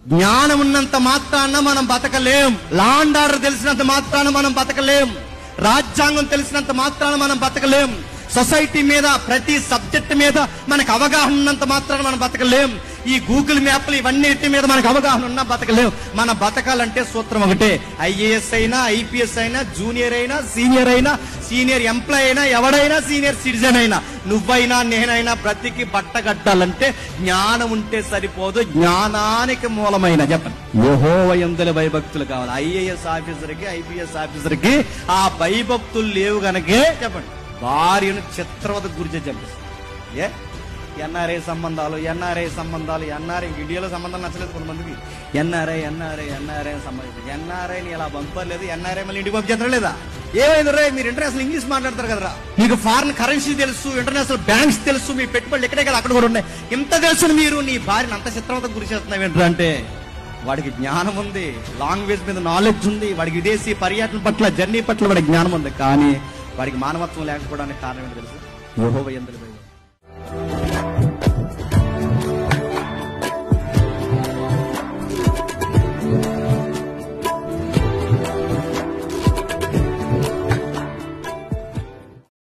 జ్ఞానం ఉన్నంత మాత్రాన మనం బతకలేం. లా అండ్ ఆర్డర్ తెలిసినంత మాత్రాన మనం బతకలేం. రాజ్యాంగం తెలిసినంత మాత్రాన మనం బతకలేం. సొసైటీ మీద ప్రతి సబ్జెక్ట్ మీద మనకు అవగాహన ఉన్నంత మాత్రాన మనం బతకలేం. ఈ గూగుల్ మ్యాప్లు ఇవన్నిటి మీద మనకు అవగాహన ఉన్నా బతకలేం. మన బతకాలంటే సూత్రం ఒకటే. ఐఏఎస్ అయినా, ఐపీఎస్ అయినా, జూనియర్ అయినా, సీనియర్ అయినా, సీనియర్ ఎంప్లాయ్ అయినా, ఎవడైనా సీనియర్ సిటిజన్ అయినా, నువ్వైనా నేనైనా బ్రతికి బట్టగట్టాలంటే జ్ఞానం ఉంటే సరిపోదు. జ్ఞానానికి మూలమైన చెప్పండి యెహోవా యందు భయభక్తులు కావాలి. ఐఏఎస్ ఆఫీసర్కి, ఐపీఎస్ ఆఫీసర్కి ఆ భయభక్తులు లేవు గనకే చెప్పండి భార్యను చిత్రవతకు గురి చేసి చంపిస్తారు. ఎన్ఆర్ఐ సంబంధాలు ఇండియాలో సంబంధాలు నచ్చలేదు కొంతమందికి. ఎన్ఆర్ఐ సంబంధించి ఎన్ఆర్ఐని ఇలా పంపలేదు. ఎన్ఆర్ఐ మళ్ళీ ఇంటికి పంపించారా లేదా? ఏమైంది రే, మీరు ఇంటర్నేషనల్ ఇంగ్లీష్ మాట్లాడతారు కదరా, మీకు ఫారిన్ కరెన్సీ తెలుసు, ఇంటర్నేషనల్ బ్యాంక్స్ తెలుసు, మీ పెట్టుబడులు ఎక్కడే కదా అక్కడ కూడా ఉన్నాయి, ఇంత తెలుసు మీరు నీ భార్యను అంత చిత్రవతకు గురి చేస్తున్నావు ఏంటంటే వాడికి జ్ఞానం ఉంది, లాంగ్వేజ్ మీద నాలెడ్జ్ ఉంది, వాడికి విదేశీ పర్యటన పట్ల, జర్నీ పట్ల వాడికి జ్ఞానం ఉంది. కానీ వాడికి మానవత్వం లేకపోవడానికి కారణం ఏంటో తెలుసు? యెహోవా యందు